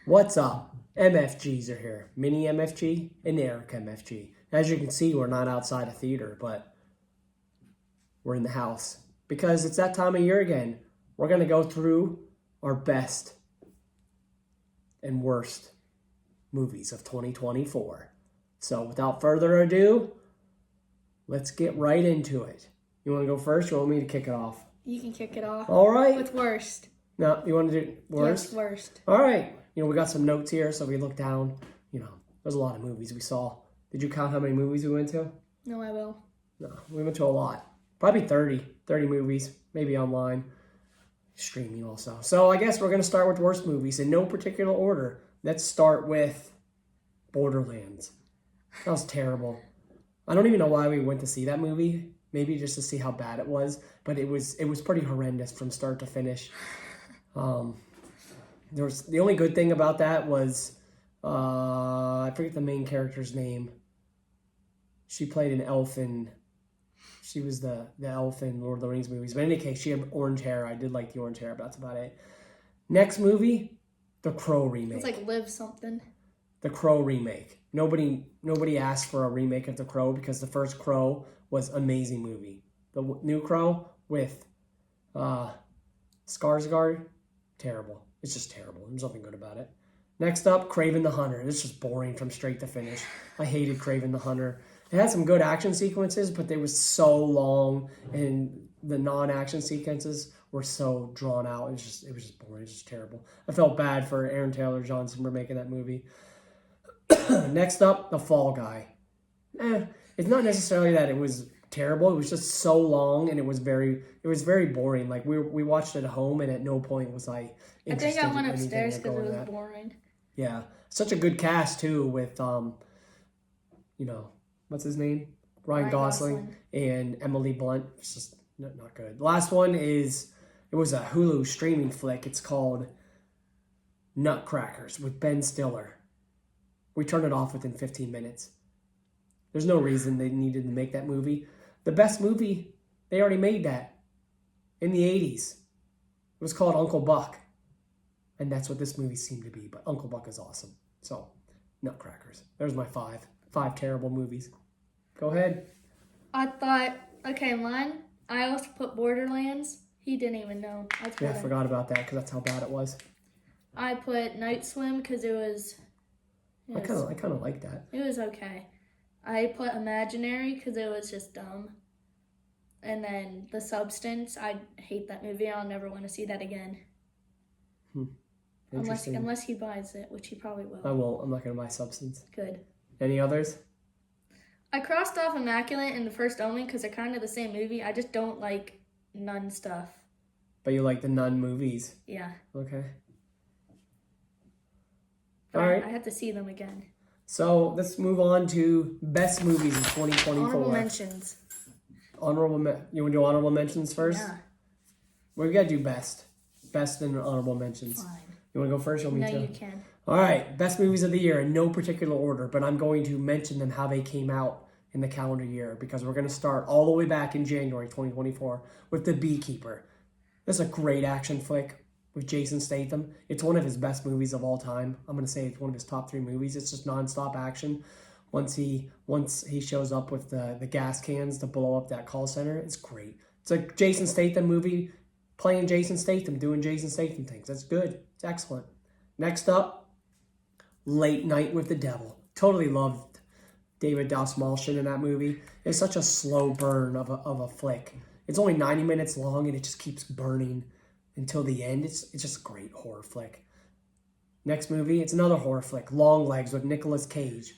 What's up? MFGs are here. MiniMFG and Eric MFG. As you can see, we're not outside a theater, but we're in the house because it's that time of year again. We're going to go through our best and worst movies of 2024. So without further ado, let's get right into it. You want to go first or you want me to kick it off? You can kick it off. All right. With worst. No, you want to do worst? Yes, worst. All right. We got some notes here, so we look down. There's a lot of movies we saw. Did you count how many movies we went to? No, I will. No, we went to a lot. Probably 30 movies, maybe online. Streaming also. So I guess we're going to start with worst movies in no particular order. Let's start with Borderlands. That was terrible. I don't even know why we went to see that movie. Maybe just to see how bad it was, but it was pretty horrendous from start to finish. The only good thing about that was I forget the main character's name. She played an elf in. She was the elf in Lord of the Rings movies. But in any case, she had orange hair. I did like the orange hair, but that's about it. Next movie, The Crow remake. It's like Live something. The Crow remake. Nobody asked for a remake of The Crow because the first Crow was an amazing movie. The new Crow with Skarsgård, terrible. It's just terrible. There's nothing good about it. Next up, Kraven the Hunter. It's just boring from straight to finish. I hated Kraven the Hunter. It had some good action sequences, but they were so long, and the non-action sequences were so drawn out. It was just boring. It was just terrible. I felt bad for Aaron Taylor Johnson for making that movie. Next up, The Fall Guy. It's not necessarily that it was terrible. It was just so long, and it was very boring. Like we watched it at home, and at no point was I interested. I think I went upstairs because it was that. boring. Yeah, such a good cast too with what's his name, Ryan Gosling and Emily Blunt. It's just not good. The last one it was a Hulu streaming flick. It's called Nutcrackers with Ben Stiller. We turned it off within 15 minutes. There's no reason they needed to make that movie. The best movie, they already made that in the 80s. It was called Uncle Buck. And that's what this movie seemed to be. But Uncle Buck is awesome. So, Nutcrackers. There's my five terrible movies. Go ahead. Mine, I also put Borderlands. He didn't even know. I forgot about that because that's how bad it was. I put Night Swim because it was... I kind of like that. It was okay. I put Imaginary because it was just dumb. And then The Substance, I hate that movie. I'll never want to see that again. Unless he buys it, which he probably will. I won't. I'm not going to buy Substance. Good. Any others? I crossed off Immaculate and The First Omen because they're kind of the same movie. I just don't like nun stuff. But you like the nun movies? Yeah. Okay. But all right. I have to see them again. So let's move on to best movies in 2024. Honorable mentions. You want to do honorable mentions first? Yeah. We got to do best. Best and honorable mentions. Fine. You want to go first or me too? No, you can. All right. Best movies of the year in no particular order, but I'm going to mention them how they came out in the calendar year because we're going to start all the way back in January 2024 with The Beekeeper. This is a great action flick with Jason Statham. It's one of his best movies of all time. I'm going to say it's one of his top 3 movies. It's just nonstop action. Once he shows up with the gas cans to blow up that call center, it's great. It's a Jason Statham movie, playing Jason Statham, doing Jason Statham things. That's good. It's excellent. Next up, Late Night with the Devil. Totally loved David Dastmalchian in that movie. It's such a slow burn of a flick. It's only 90 minutes long, and it just keeps burning until the end. It's just a great horror flick. Next movie, it's another horror flick, Long Legs with Nicolas Cage.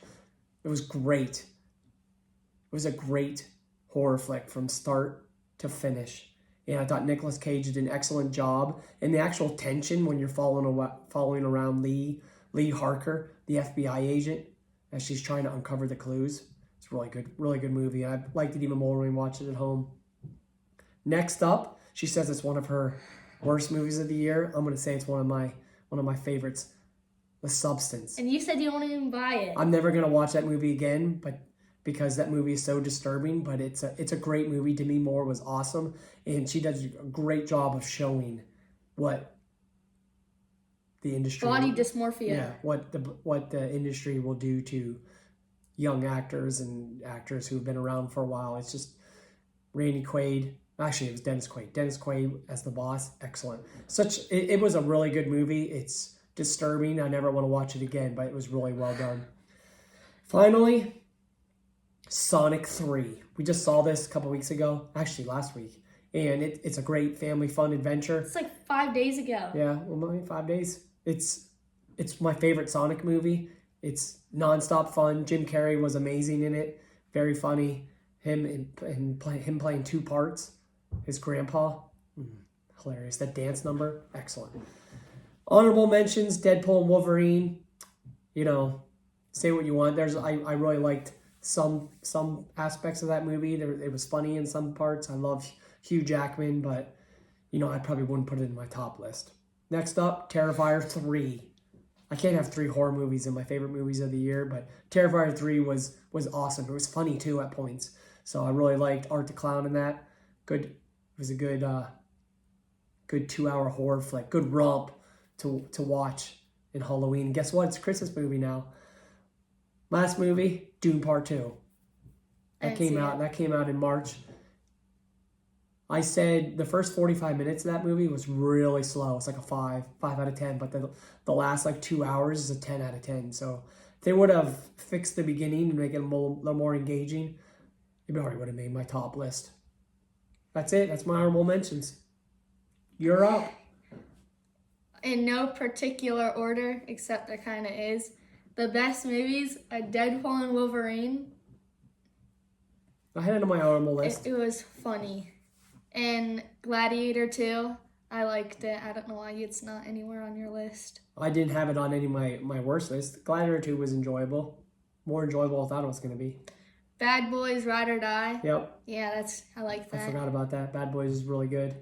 It was great. It was a great horror flick from start to finish. And I thought Nicolas Cage did an excellent job. And the actual tension when you're following around Lee Harker, the FBI agent, as she's trying to uncover the clues. It's really good movie. I liked it even more when we watched it at home. Next up, she says it's one of her worst movies of the year. I'm going to say it's one of my favorites, The Substance. And you said you won't even buy it. I'm never going to watch that movie again, but because that movie is so disturbing, but it's a great movie. Demi Moore was awesome, and she does a great job of showing what the industry. Body dysmorphia. Yeah, what the industry will do to young actors and actors who've been around for a while. It's just Randy Quaid. Actually, it was Dennis Quaid. Dennis Quaid as the boss, excellent. It was a really good movie. It's disturbing. I never want to watch it again, but it was really well done. Finally, Sonic 3. We just saw this a couple weeks ago, actually last week, and it's a great family fun adventure. It's like 5 days ago. Yeah, well, maybe 5 days. It's my favorite Sonic movie. It's nonstop fun. Jim Carrey was amazing in it. Very funny. Him playing two parts. His grandpa, hilarious. That dance number, excellent. Honorable mentions: Deadpool and Wolverine. You know, say what you want. I really liked some aspects of that movie. It was funny in some parts. I love Hugh Jackman, but I probably wouldn't put it in my top list. Next up, Terrifier 3. I can't have 3 horror movies in my favorite movies of the year, but Terrifier 3 was awesome. It was funny too at points. So I really liked Art the Clown in that. Good. It was a good 2-hour horror flick. Good romp to watch in Halloween. And guess what? It's a Christmas movie now. Last movie, Dune Part 2. That came out in March. I said the first 45 minutes of that movie was really slow. It's like a 5 out of 10. But the last 2 hours is a 10 out of 10. So if they would have fixed the beginning and make it a little more engaging, it already would have made my top list. That's it. That's my honorable mentions. You're up. In no particular order, except there kind of is. The best movies are Deadpool and Wolverine. I had it on my honorable list. It was funny. And Gladiator 2, I liked it. I don't know why it's not anywhere on your list. I didn't have it on any of my worst list. Gladiator 2 was enjoyable. More enjoyable than I thought it was going to be. Bad Boys, Ride or Die. Yep. Yeah, I like that. I forgot about that. Bad Boys is really good.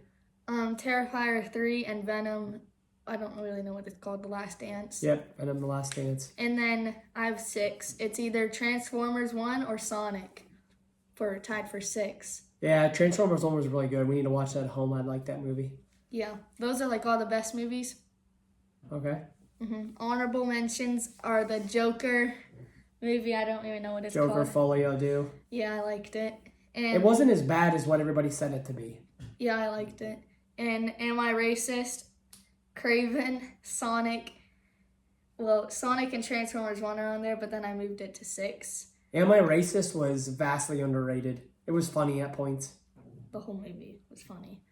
Terrifier 3 and Venom. I don't really know what it's called. The Last Dance. Yep, Venom: The Last Dance. And then I have 6. It's either Transformers 1 or Sonic. Tied for 6. Yeah, Transformers 1 was really good. We need to watch that at home. I like that movie. Yeah, those are all the best movies. Okay. Honorable mentions are the Joker movie. I don't even know what it's called. Joker Folio Do. Yeah, I liked it. And it wasn't as bad as what everybody said it to be. Yeah, I liked it. And Am I Racist? Craven, Sonic. Well, Sonic and Transformers 1 are on there, but then I moved it to 6. Am I Racist was vastly underrated. It was funny at points. The whole movie was funny.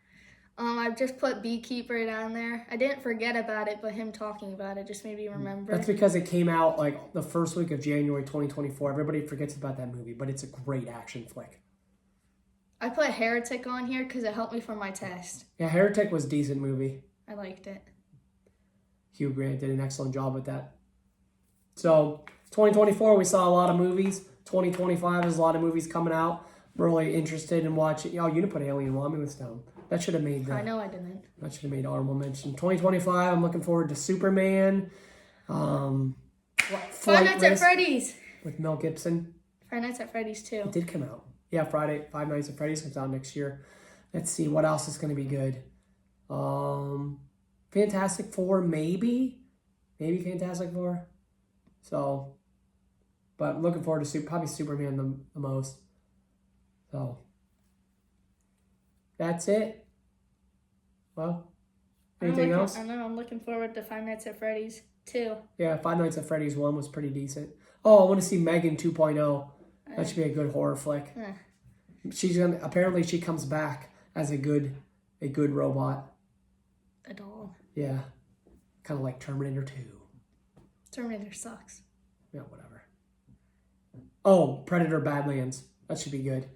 I've just put Beekeeper down there. I didn't forget about it, but him talking about it just made me remember. That's because it came out the first week of January 2024. Everybody forgets about that movie, but it's a great action flick. I put Heretic on here because it helped me for my test. Yeah, Heretic was a decent movie. I liked it. Hugh Grant did an excellent job with that. So, 2024, we saw a lot of movies. 2025, there's a lot of movies coming out. Really interested in watching. Oh, you didn't put Alien Romulus down. That should have made I know I didn't. That should have made honorable mention. 2025, I'm looking forward to Superman. Five Nights at Freddy's. With Mel Gibson. Five Nights at Freddy's too. It did come out. Yeah, Five Nights at Freddy's comes out next year. Let's see, what else is going to be good? Fantastic Four, maybe. Maybe Fantastic Four. So, but looking forward to probably Superman the most. So, that's it. Well, anything else? I know, I'm looking forward to Five Nights at Freddy's 2. Yeah, Five Nights at Freddy's 1 was pretty decent. Oh, I want to see Megan 2.0. That should be a good horror flick. Apparently she comes back as a good robot. A doll. Yeah. Kind of like Terminator 2. Terminator sucks. Yeah, whatever. Oh, Predator Badlands. That should be good.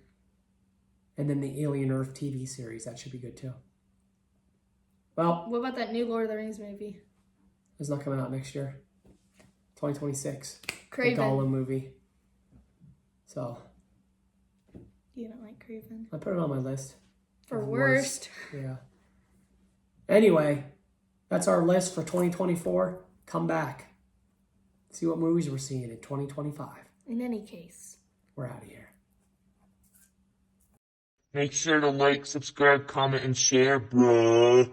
And then the Alien Earth TV series. That should be good too. Well. What about that new Lord of the Rings movie? It's not coming out next year. 2026. Craven. The Gollum movie. So. You don't like Craven? I put it on my list. For worst. Yeah. Anyway, that's our list for 2024. Come back. See what movies we're seeing in 2025. In any case. We're out of here. Make sure to like, subscribe, comment, and share, bruh.